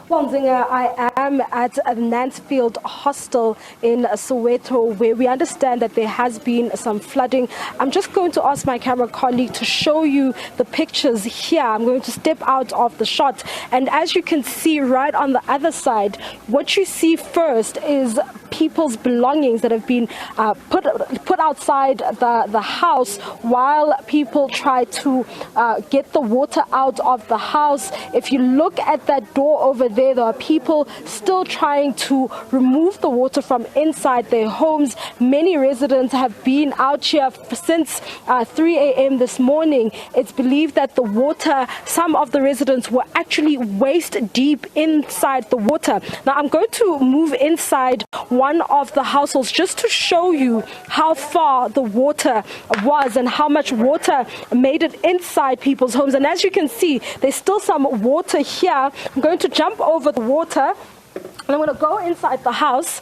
Well, Nzinga, I am at a Mansfield hostel in Soweto, where we understand that there has been some flooding. I'm just going to ask my camera colleague to show you the pictures here. I'm going to step out of the shot. And as you can see right on the other side, what you see first is people's belongings that have been put outside the house while people try to get the water out of the house. If you look at that door over there are people still trying to remove the water from inside their homes. Many residents have been out here since 3 a.m. this morning. It's believed that the water, some of the residents were actually waist deep inside the water. Now I'm going to move inside one of the households just to show you how far the water was and how much water made it inside people's homes. And as you can see, there's still some water here. I'm going to jump over the water and I'm going to go inside the house.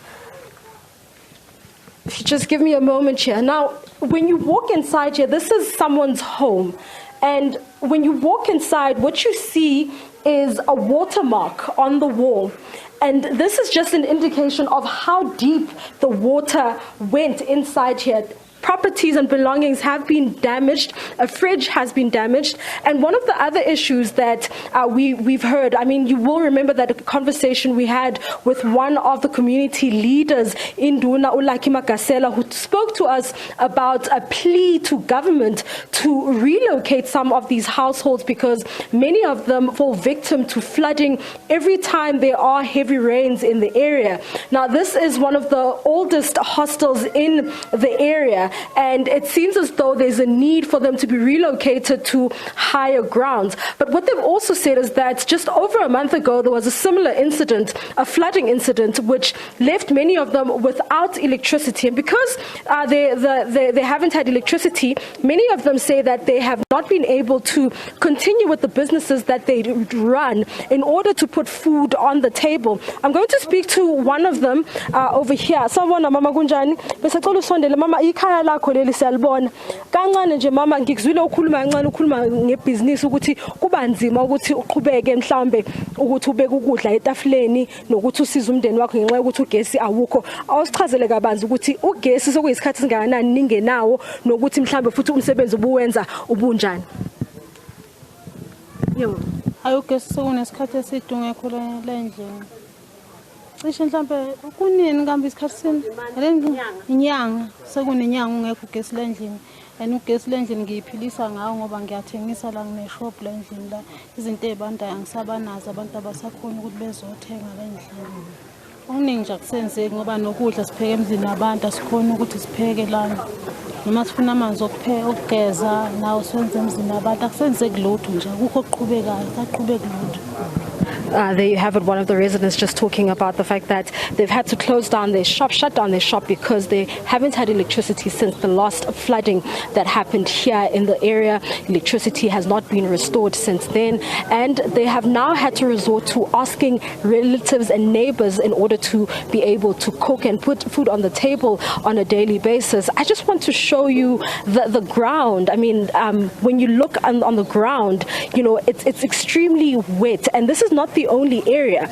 If you just give me a moment here. Now, when you walk inside here, this is someone's home. And when you walk inside, what you see is a watermark on the wall. And this is just an indication of how deep the water went inside here. Properties and belongings have been damaged. A fridge has been damaged. And one of the other issues that we've heard, I mean, you will remember that conversation we had with one of the community leaders in Duna, Ulaki Makasela, who spoke to us about a plea to government to relocate some of these households because many of them fall victim to flooding every time there are heavy rains in the area. Now, this is one of the oldest hostels in the area. And it seems as though there's a need for them to be relocated to higher grounds. But what they've also said is that just over a month ago, there was a similar incident, a flooding incident, which left many of them without electricity. And because they haven't had electricity, many of them say that they have not been able to continue with the businesses that they run in order to put food on the table. I'm going to speak to one of them over here. Someone, Mama Gunjani, Mama lakho leli siyalibona kancane nje mama ngikuzwile ukhuluma kancane ukhuluma ngebhizinisi ukuthi kuba nzima ukuthi uqhubeke mhlambe ukuthi ubeke ukudla etafuleni nokuthi usize umndeni wakho ngenxa yokuthi ugesi awukho awusichazele kabanzi ukuthi ugesi sokuyisikhathi singakanani ningenawo nokuthi mhlambe futhi umsebenzi obuwenza ubunjani. Yebo ayo ugesi sokunesikhathi esidunge khona lendlela cishe mhlambe kunini kambe isikhathi inyanga sekunenyanga ungekho ugesi lendlini and ugesi lendlini ngiyiphilisa ngawo ngoba ngiyathengisa la ngine shop lendlini la izinto ezibandayo angisabanazo abantu abasakhona ukuthi bezothenga lendlini okuningi nje akusenzeki ngoba nokudla sipheke emzini abantu asikhona ukuthi sipheke lana noma sifuna amanzi okupheka okugeza nawo senze emzini abantu akusenzeki lutho nje akukho okuqhubekayo aqhubeka lutho. There you have it, one of the residents just talking about the fact that they've had to close down their shop, shut down their shop because they haven't had electricity since the last flooding that happened here in the area. Electricity has not been restored since then, and they have now had to resort to asking relatives and neighbors in order to be able to cook and put food on the table on a daily basis. I just want to show you the ground. I mean, when you look on the ground, you know, it's extremely wet, and this is not the only area.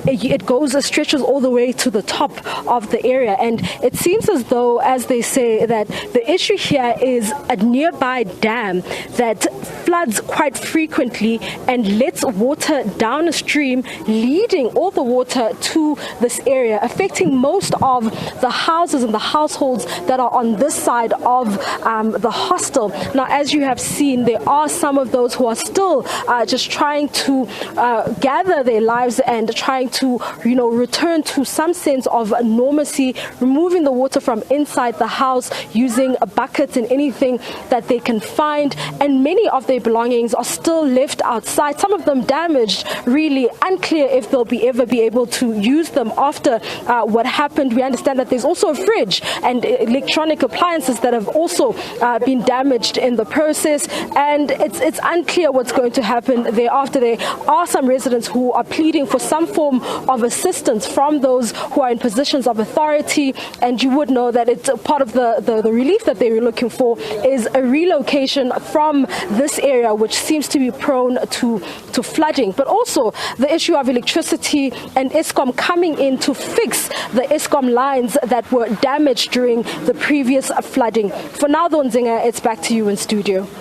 It stretches all the way to the top of the area, and it seems as though, as they say, that the issue here is a nearby dam that floods quite frequently and lets water down a stream, leading all the water to this area, affecting most of the houses and the households that are on this side of the hostel. Now, as you have seen, there are some of those who are still just trying to gather their lives and trying to, you know, return to some sense of normalcy, removing the water from inside the house using a bucket and anything that they can find. And many of their belongings are still left outside, some of them damaged, really unclear if they'll ever be able to use them after what happened. We understand that there's also a fridge and electronic appliances that have also been damaged in the process, and it's unclear what's going to happen thereafter. There are some residents residents who are pleading for some form of assistance from those who are in positions of authority, and you would know that it's part of the relief that they were looking for is a relocation from this area, which seems to be prone to flooding, but also the issue of electricity and Eskom coming in to fix the Eskom lines that were damaged during the previous flooding. For now, though, Nzinga, it's back to you in studio.